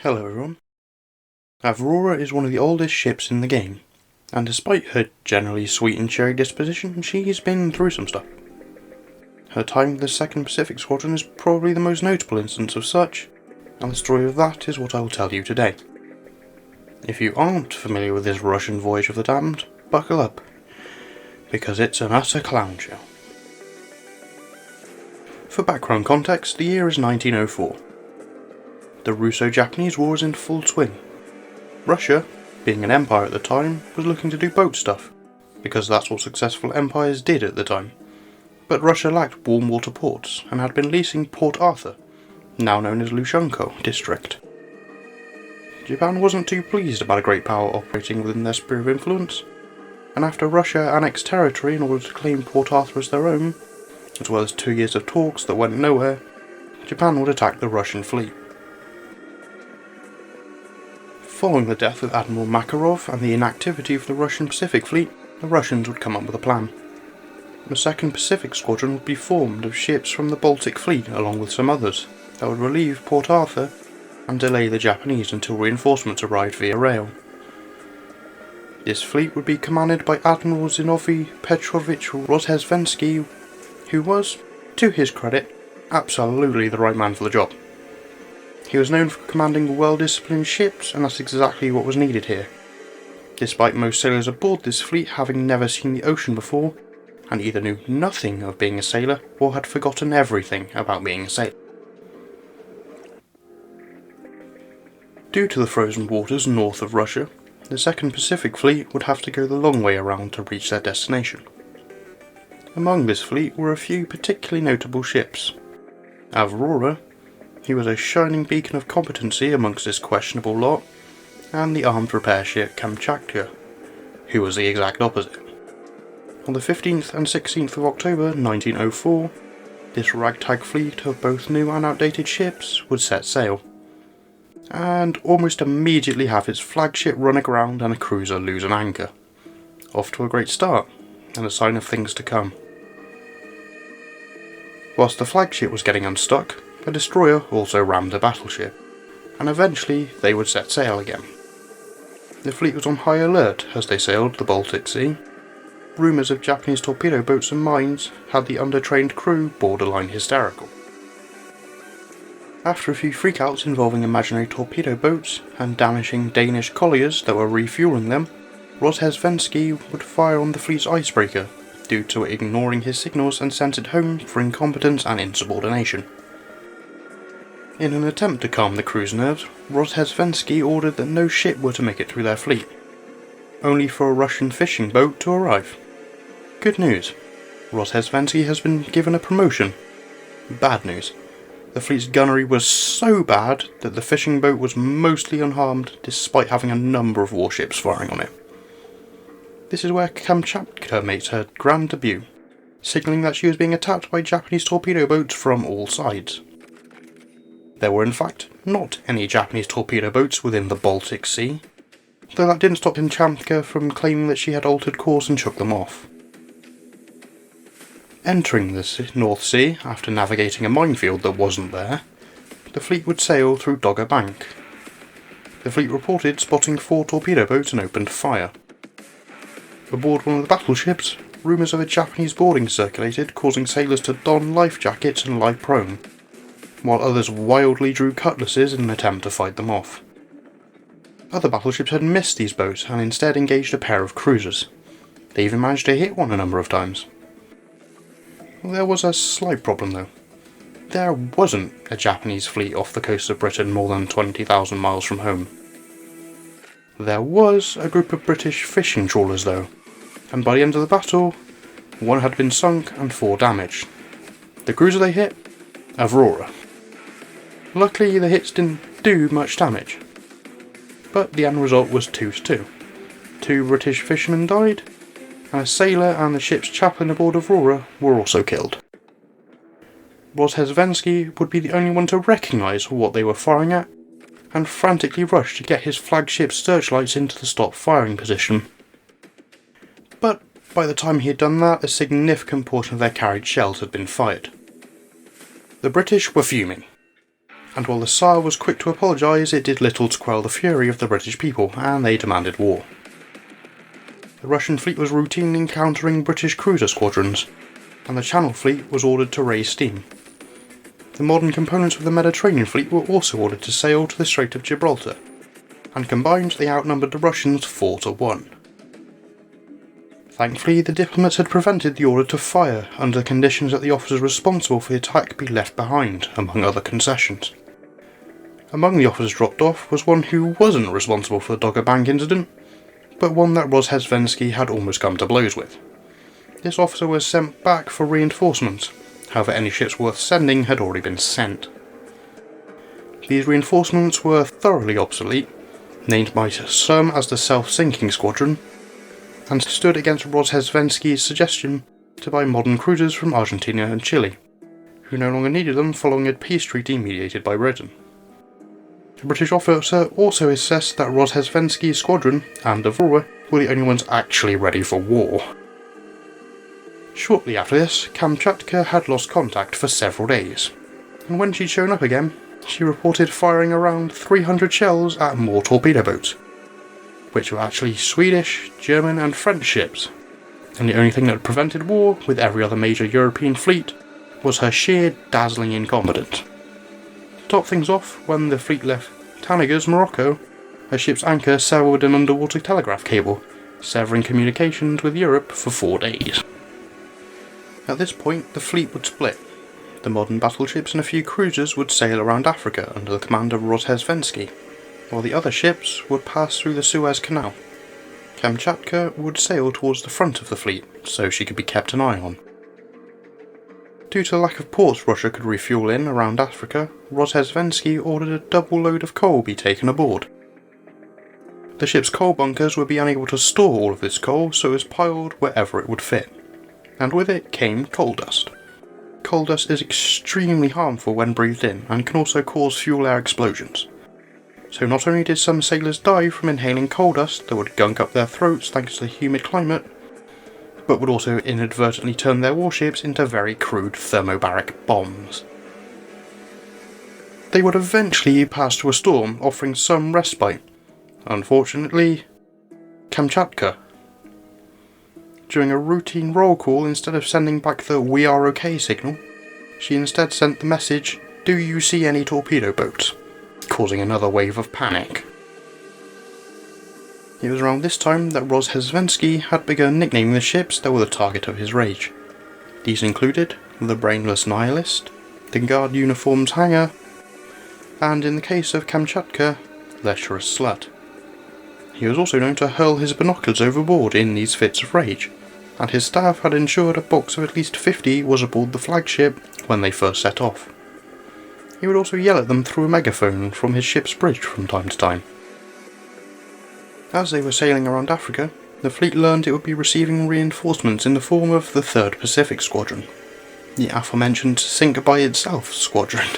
Hello everyone. Avrora is one of the oldest ships in the game, and despite her generally sweet and cheery disposition, she's been through some stuff. Her time with the 2nd Pacific Squadron is probably the most notable instance of such, and the story of that is what I will tell you today. If you aren't familiar with this Russian Voyage of the Damned, buckle up, because it's an utter clown show. For background context, the year is 1904. The Russo-Japanese War is in full swing. Russia, being an empire at the time, was looking to do boat stuff, because that's what successful empires did at the time. But Russia lacked warm water ports, and had been leasing Port Arthur, now known as Lushenko District. Japan wasn't too pleased about a great power operating within their sphere of influence, and after Russia annexed territory in order to claim Port Arthur as their own, as well as 2 years of talks that went nowhere, Japan would attack the Russian fleet. Following the death of Admiral Makarov and the inactivity of the Russian Pacific Fleet, the Russians would come up with a plan. The 2nd Pacific Squadron would be formed of ships from the Baltic Fleet along with some others that would relieve Port Arthur and delay the Japanese until reinforcements arrived via rail. This fleet would be commanded by Admiral Zinovy Petrovich Rozhesvensky, who was, to his credit, absolutely the right man for the job. He was known for commanding well-disciplined ships, and that's exactly what was needed here. Despite most sailors aboard this fleet having never seen the ocean before, and either knew nothing of being a sailor, or had forgotten everything about being a sailor. Due to the frozen waters north of Russia, the 2nd Pacific Fleet would have to go the long way around to reach their destination. Among this fleet were a few particularly notable ships. Avrora, who was a shining beacon of competency amongst this questionable lot, and the armed repair ship Kamchatka, who was the exact opposite. On the 15th and 16th of October 1904, this ragtag fleet of both new and outdated ships would set sail, and almost immediately have its flagship run aground and a cruiser lose an anchor. Off to a great start, and a sign of things to come. Whilst the flagship was getting unstuck, a destroyer also rammed a battleship, and eventually they would set sail again. The fleet was on high alert as they sailed the Baltic Sea. Rumours of Japanese torpedo boats and mines had the undertrained crew borderline hysterical. After a few freakouts involving imaginary torpedo boats and damaging Danish colliers that were refuelling them, Rozhesvensky would fire on the fleet's icebreaker due to ignoring his signals and sent it home for incompetence and insubordination. In an attempt to calm the crew's nerves, Rozhesvensky ordered that no ship were to make it through their fleet, only for a Russian fishing boat to arrive. Good news, Rozhesvensky has been given a promotion. Bad news, the fleet's gunnery was so bad that the fishing boat was mostly unharmed despite having a number of warships firing on it. This is where Kamchatka makes her grand debut, signalling that she was being attacked by Japanese torpedo boats from all sides. There were in fact not any Japanese torpedo boats within the Baltic Sea, though that didn't stop Kamchatka from claiming that she had altered course and shook them off. Entering the North Sea after navigating a minefield that wasn't there, the fleet would sail through Dogger Bank. The fleet reported spotting 4 torpedo boats and opened fire. Aboard one of the battleships, rumours of a Japanese boarding circulated, causing sailors to don life jackets and lie prone, while others wildly drew cutlasses in an attempt to fight them off. Other battleships had missed these boats and instead engaged a pair of cruisers. They even managed to hit one a number of times. There was a slight problem though. There wasn't a Japanese fleet off the coast of Britain more than 20,000 miles from home. There was a group of British fishing trawlers though, and by the end of the battle, 1 had been sunk and 4 damaged. The cruiser they hit? Avrora. Luckily the hits didn't do much damage, but the end result was 2-2. 2 British fishermen died, and a sailor and the ship's chaplain aboard Avrora were also killed. Rozhesvensky would be the only one to recognise what they were firing at, and frantically rush to get his flagship's searchlights into the stop firing position. But by the time he had done that, a significant portion of their carried shells had been fired. The British were fuming. and while the Tsar was quick to apologise, it did little to quell the fury of the British people, and they demanded war. The Russian fleet was routinely encountering British cruiser squadrons, and the Channel Fleet was ordered to raise steam. The modern components of the Mediterranean fleet were also ordered to sail to the Strait of Gibraltar, and combined they outnumbered the Russians 4-1. Thankfully, the diplomats had prevented the order to fire under conditions that the officers responsible for the attack be left behind, among other concessions. Among the officers dropped off was one who wasn't responsible for the Dogger Bank incident, but one that Rozhesvensky had almost come to blows with. This officer was sent back for reinforcements, however any ships worth sending had already been sent. These reinforcements were thoroughly obsolete, named by some as the Self-Sinking Squadron, and stood against Rozhesvensky's suggestion to buy modern cruisers from Argentina and Chile, who no longer needed them following a peace treaty mediated by Britain. The British officer also assessed that Rozhesvensky's squadron and Avrora were the only ones actually ready for war. Shortly after this, Kamchatka had lost contact for several days, and when she'd shown up again, she reported firing around 300 shells at more torpedo boats, which were actually Swedish, German and French ships, and the only thing that prevented war with every other major European fleet was her sheer dazzling incompetence. To top things off, when the fleet left Tanagers, Morocco, her ship's anchor severed an underwater telegraph cable, severing communications with Europe for 4 days. At this point, the fleet would split. The modern battleships and a few cruisers would sail around Africa under the command of Rozhesvensky, while the other ships would pass through the Suez Canal. Kamchatka would sail towards the front of the fleet, so she could be kept an eye on. Due to the lack of ports Russia could refuel in around Africa, Rozhesvensky ordered a double load of coal be taken aboard. The ship's coal bunkers would be unable to store all of this coal, so it was piled wherever it would fit. And with it came coal dust. Coal dust is extremely harmful when breathed in and can also cause fuel air explosions. So not only did some sailors die from inhaling coal dust that would gunk up their throats thanks to the humid climate, but would also inadvertently turn their warships into very crude thermobaric bombs. They would eventually pass to a storm, offering some respite. Unfortunately, Kamchatka. During a routine roll call, instead of sending back the "We are okay" signal, she instead sent the message, "Do you see any torpedo boats?" causing another wave of panic. It was around this time that Rozhesvensky had begun nicknaming the ships that were the target of his rage. These included the Brainless Nihilist, the Guard Uniforms Hanger, and in the case of Kamchatka, Lecherous Slut. He was also known to hurl his binoculars overboard in these fits of rage, and his staff had ensured a box of at least 50 was aboard the flagship when they first set off. He would also yell at them through a megaphone from his ship's bridge from time to time. As they were sailing around Africa, the fleet learned it would be receiving reinforcements in the form of the 3rd Pacific Squadron, the aforementioned sink-by-itself squadron.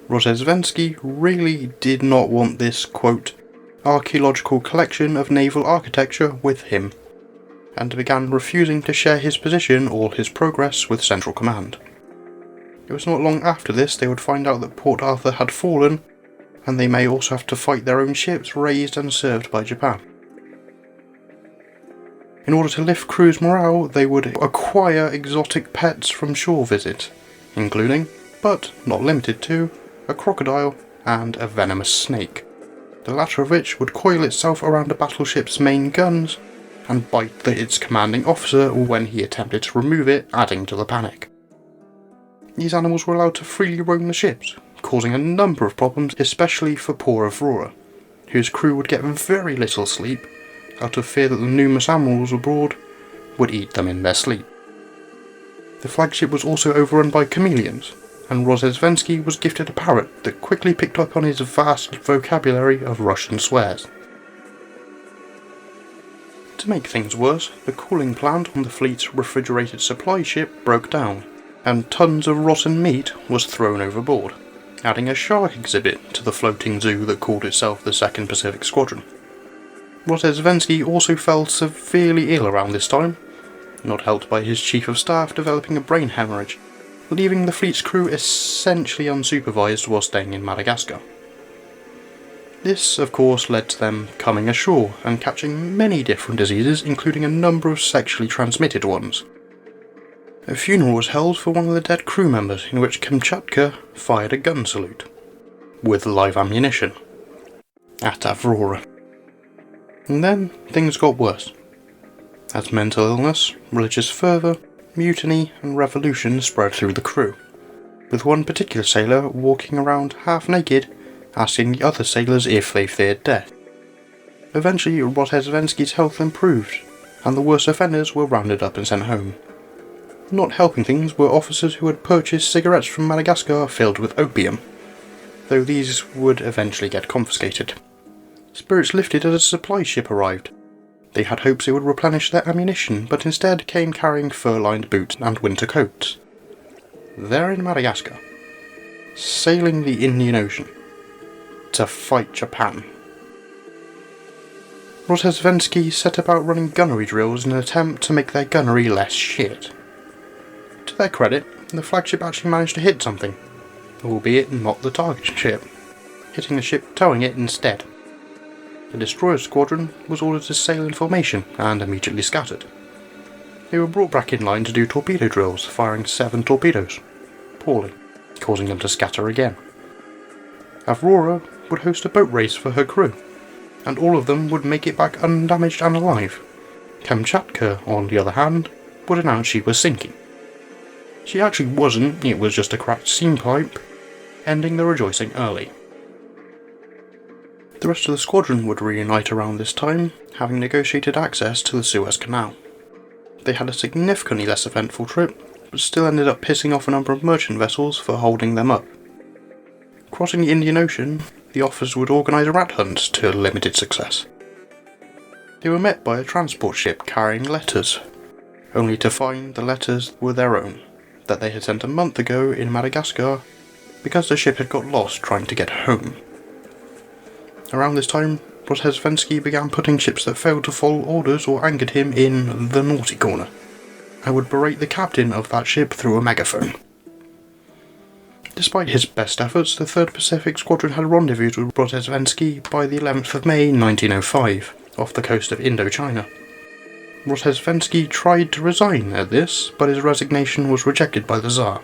Rozhesvensky really did not want this, quote, archaeological collection of naval architecture with him, and began refusing to share his position or his progress with Central Command. It was not long after this they would find out that Port Arthur had fallen, and they may also have to fight their own ships raised and served by Japan. In order to lift crew's morale, they would acquire exotic pets from shore visits, including, but not limited to, a crocodile and a venomous snake, the latter of which would coil itself around a battleship's main guns and bite its commanding officer when he attempted to remove it, adding to the panic. These animals were allowed to freely roam the ships, causing a number of problems, especially for poor Avrora, whose crew would get very little sleep, out of fear that the numerous animals aboard would eat them in their sleep. The flagship was also overrun by chameleons, and Rozhesvensky was gifted a parrot that quickly picked up on his vast vocabulary of Russian swears. To make things worse, the cooling plant on the fleet's refrigerated supply ship broke down, and tons of rotten meat was thrown overboard, adding a shark exhibit to the floating zoo that called itself the 2nd Pacific Squadron. Rozhesvensky also fell severely ill around this time, not helped by his chief of staff developing a brain hemorrhage, leaving the fleet's crew essentially unsupervised while staying in Madagascar. This, of course, led to them coming ashore and catching many different diseases, including a number of sexually transmitted ones. A funeral was held for one of the dead crew members, in which Kamchatka fired a gun salute, with live ammunition, at Avrora. And then things got worse, as mental illness, religious fervour, mutiny and revolution spread through the crew, with one particular sailor walking around half naked, asking the other sailors if they feared death. Eventually, Rozhesvensky's health improved, and the worst offenders were rounded up and sent home. Not helping things were officers who had purchased cigarettes from Madagascar filled with opium, though these would eventually get confiscated. Spirits lifted as a supply ship arrived. They had hopes it would replenish their ammunition, but instead came carrying fur-lined boots and winter coats. There in Madagascar, sailing the Indian Ocean, to fight Japan. Rozhesvensky set about running gunnery drills in an attempt to make their gunnery less shit. To their credit, the flagship actually managed to hit something, albeit not the target ship, hitting the ship towing it instead. The destroyer squadron was ordered to sail in formation and immediately scattered. They were brought back in line to do torpedo drills, firing 7 torpedoes, poorly, causing them to scatter again. Avrora would host a boat race for her crew, and all of them would make it back undamaged and alive. Kamchatka, on the other hand, would announce she was sinking. She actually wasn't, it was just a cracked steam pipe, ending the rejoicing early. The rest of the squadron would reunite around this time, having negotiated access to the Suez Canal. They had a significantly less eventful trip, but still ended up pissing off a number of merchant vessels for holding them up. Crossing the Indian Ocean, the officers would organise a rat hunt to limited success. They were met by a transport ship carrying letters, only to find the letters were their own, that they had sent a month ago in Madagascar because the ship had got lost trying to get home. Around this time, Rozhesvensky began putting ships that failed to follow orders or angered him in the naughty corner, and would berate the captain of that ship through a megaphone. Despite his best efforts, the 3rd Pacific Squadron had rendezvoused with Rozhesvensky by the 11th of May 1905, off the coast of Indochina. Rozhesvensky tried to resign at this, but his resignation was rejected by the Tsar.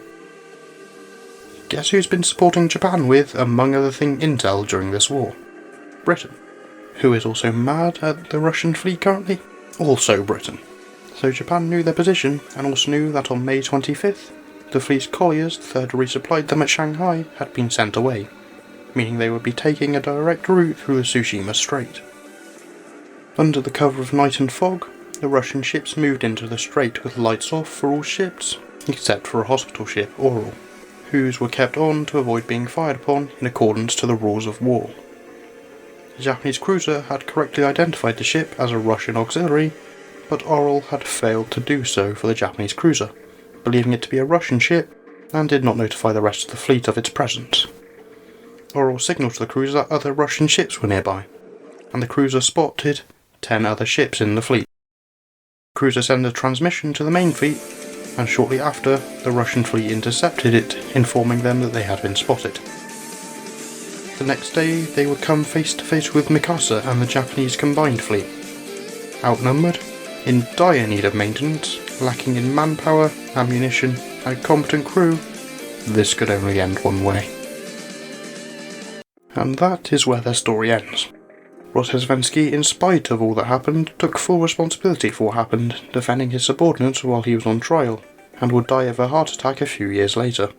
Guess who's been supporting Japan with, among other things, intel during this war? Britain. Who is also mad at the Russian fleet currently? Also Britain. So Japan knew their position, and also knew that on May 25th, the fleet's colliers that had resupplied them at Shanghai had been sent away, meaning they would be taking a direct route through the Tsushima Strait. Under the cover of night and fog, the Russian ships moved into the strait with lights off for all ships, except for a hospital ship, Avrora, whose were kept on to avoid being fired upon in accordance to the rules of war. The Japanese cruiser had correctly identified the ship as a Russian auxiliary, but Avrora had failed to do so for the Japanese cruiser, believing it to be a Russian ship, and did not notify the rest of the fleet of its presence. Avrora signalled to the cruiser that other Russian ships were nearby, and the cruiser spotted 10 other ships in the fleet. The cruiser sent a transmission to the main fleet, and shortly after, the Russian fleet intercepted it, informing them that they had been spotted. The next day, they would come face to face with Mikasa and the Japanese combined fleet. Outnumbered, in dire need of maintenance, lacking in manpower, ammunition, and a competent crew, this could only end one way. And that is where their story ends. Rozhesvensky, in spite of all that happened, took full responsibility for what happened, defending his subordinates while he was on trial, and would die of a heart attack a few years later.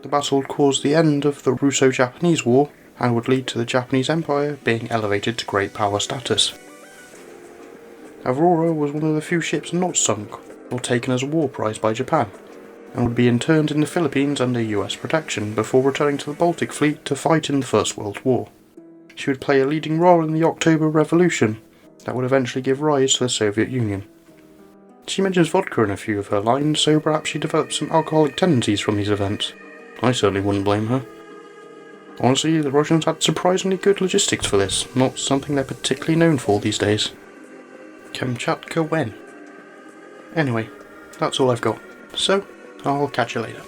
The battle caused the end of the Russo-Japanese War, and would lead to the Japanese Empire being elevated to great power status. Avrora was one of the few ships not sunk or taken as a war prize by Japan, and would be interned in the Philippines under US protection before returning to the Baltic Fleet to fight in the First World War. She would play a leading role in the October Revolution that would eventually give rise to the Soviet Union. She mentions vodka in a few of her lines, so perhaps she developed some alcoholic tendencies from these events. I certainly wouldn't blame her. Honestly, the Russians had surprisingly good logistics for this, not something they're particularly known for these days. Kamchatka when? Anyway, that's all I've got. So, I'll catch you later.